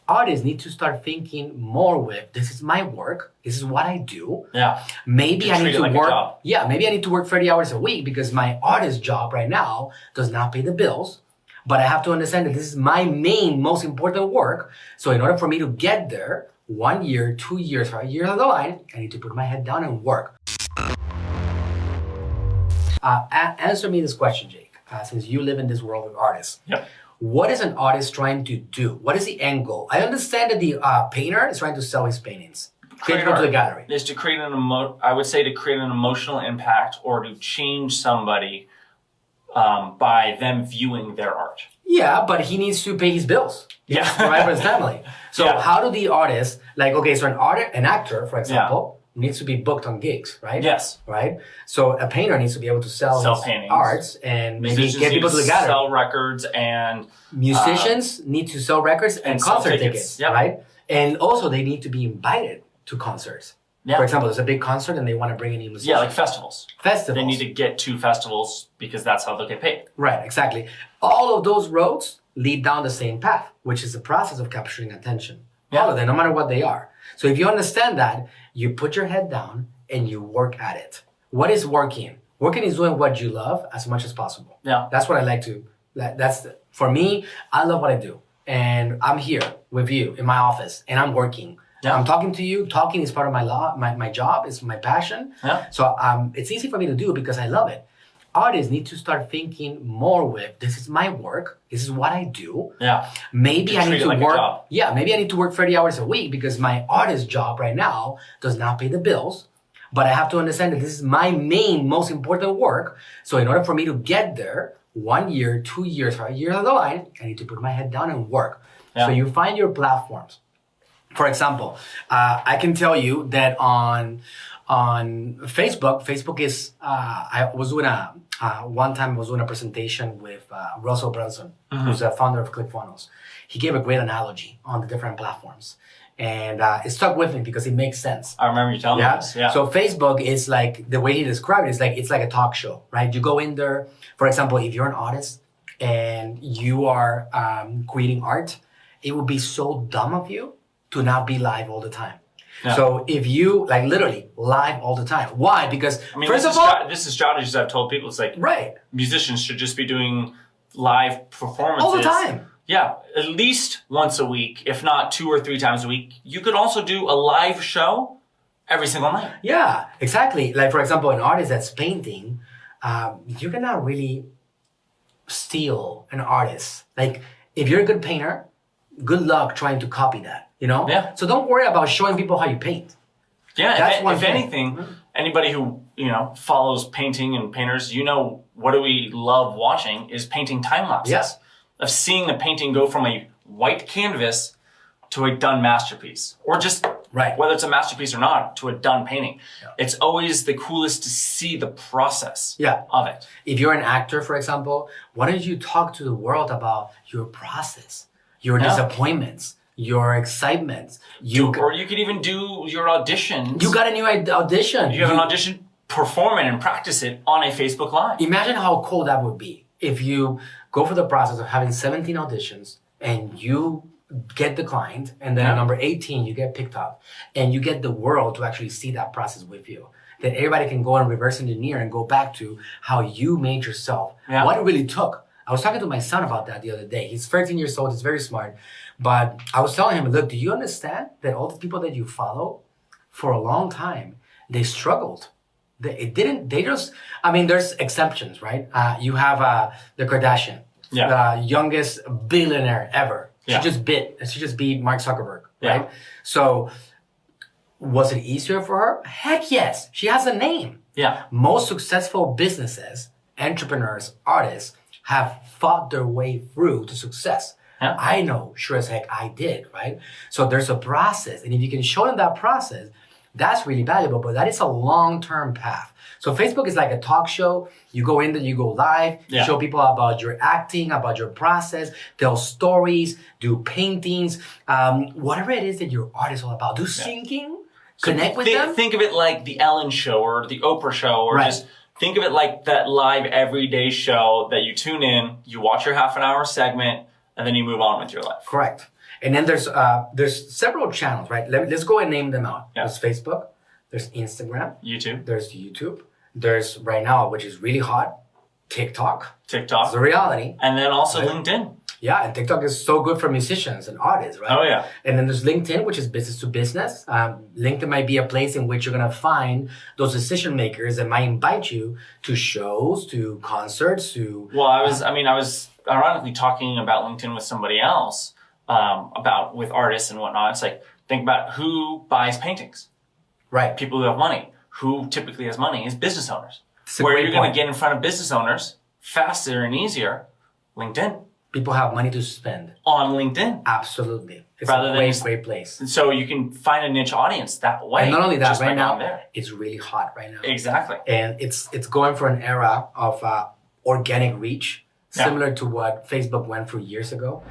artists need to start thinking more with, this is my work, this is what I do. Yeah. Maybe I need to like work. Yeah, maybe I need to work 30 hours a week because my artist job right now does not pay the bills. But I have to understand that this is my main, most important work. So in order for me to get there, 1 year, 2 years, 5 years down the line, I need to put my head down and work. Answer me this question, Jake, since you live in this world of artists. Yep. What is an artist trying to do? What is the end goal? I understand that the painter is trying to sell his paintings. Get people to the gallery. Is to create I would say to create an emotional impact or to change somebody by them viewing their art. Yeah, but he needs to pay his bills. Yeah. Right, for his family. So how do the artists, like, okay, so an actor, for example, needs to be booked on gigs, right? Yes. Right? So a painter needs to be able to sell his paintings. Arts and maybe get people to the gallery. Sell records and... Musicians need to sell records and concert tickets, right? And also they need to be invited to concerts. Yeah. For example, there's a big concert and they want to bring in a musician. Yeah, like festivals. Festivals. They need to get to festivals because that's how they'll get paid. Right, exactly. All of those roads lead down the same path, which is the process of capturing attention. Yeah. All of them, no matter what they are. So if you understand that, you put your head down and you work at it. What is working? Working is doing what you love as much as possible. Yeah. That's what I like to, for me, I love what I do. And I'm here with you in my office and I'm working. Yeah. I'm talking to you. Talking is part of my job. It's my passion. Yeah. So it's easy for me to do because I love it. Artists need to start thinking more with, this is my work. This is what I do. Yeah. Maybe I need to work. Yeah. Maybe I need to work 30 hours a week because my artist job right now does not pay the bills. But I have to understand that this is my main, most important work. So in order for me to get there, 1 year, 2 years, 5 years down the line, I need to put my head down and work. Yeah. So you find your platforms. For example, I can tell you that on Facebook is, I was doing one time I was doing a presentation with Russell Brunson, who's the founder of ClickFunnels. He gave a great analogy on the different platforms. And it stuck with me because it makes sense. I remember you telling me this. Yeah. So Facebook is like, the way he described it is like, it's like a talk show, right? You go in there, for example, if you're an artist and you are creating art, it would be so dumb of you to not be live all the time. Yeah. So if you, like literally, live all the time. Why? Because, first of all... this is strategies I've told people. It's like, musicians should just be doing live performances. All the time. Yeah, at least once a week, if not 2 or 3 times a week. You could also do a live show every single night. Yeah, exactly. Like, for example, an artist that's painting, you cannot really steal an artist. Like, if you're a good painter, good luck trying to copy that, you know? Yeah. So don't worry about showing people how you paint. Yeah, that's if anything, anybody who, follows painting and painters, what do we love watching is painting time lapses. Yes. Of seeing the painting go from a white canvas to a done masterpiece. Or just, whether it's a masterpiece or not, to a done painting. Yeah. It's always the coolest to see the process of it. If you're an actor, for example, why don't you talk to the world about your process, your disappointments, your excitements. Or you could even do your auditions. You got a new audition. You have an audition, perform it and practice it on a Facebook Live. Imagine how cool that would be if you go through the process of having 17 auditions and you get declined and then at number 18 you get picked up and you get the world to actually see that process with you. That everybody can go and reverse engineer and go back to how you made yourself, what it really took. I was talking to my son about that the other day. He's 13 years old, he's very smart. But I was telling him, look, do you understand that all the people that you follow for a long time, they struggled. There's exceptions, right? You have the Kardashian, the youngest billionaire ever. She just beat Mark Zuckerberg, right? So was it easier for her? Heck yes. She has a name. Yeah. Most successful businesses, entrepreneurs, artists have fought their way through to success. Yeah. I know, sure as heck I did, right? So there's a process. And if you can show them that process, that's really valuable, but that is a long-term path. So Facebook is like a talk show. You go in there, you go live, you show people about your acting, about your process, tell stories, do paintings, whatever it is that your art is all about. Do singing, connect with them. Think of it like the Ellen Show or the Oprah Show, or just think of it like that live everyday show that you tune in, you watch your half an hour segment, and then you move on with your life. Correct. And then there's several channels, right? Let's go and name them out. Yeah. There's Facebook, there's Instagram, YouTube. there's YouTube, there's right now, which is really hot, TikTok. TikTok. It's a reality. And then also Right. LinkedIn. Yeah, and TikTok is so good for musicians and artists, right? Oh, yeah. And then there's LinkedIn, which is business to business. LinkedIn might be a place in which you're going to find those decision makers that might invite you to shows, to concerts, to... Well, I was ironically talking about LinkedIn with somebody else, with artists and whatnot. It's like, think about who buys paintings. Right. People who have money. Who typically has money is business owners. It's a Where great you're going point. to get in front of business owners faster and easier, LinkedIn. People have money to spend. On LinkedIn. Absolutely. It's Rather a than great place. And so you can find a niche audience that way. And not only that, just by right now, going there. it's really hot right now. Exactly. And it's going for an era of organic reach, Yeah. similar to what Facebook went through years ago.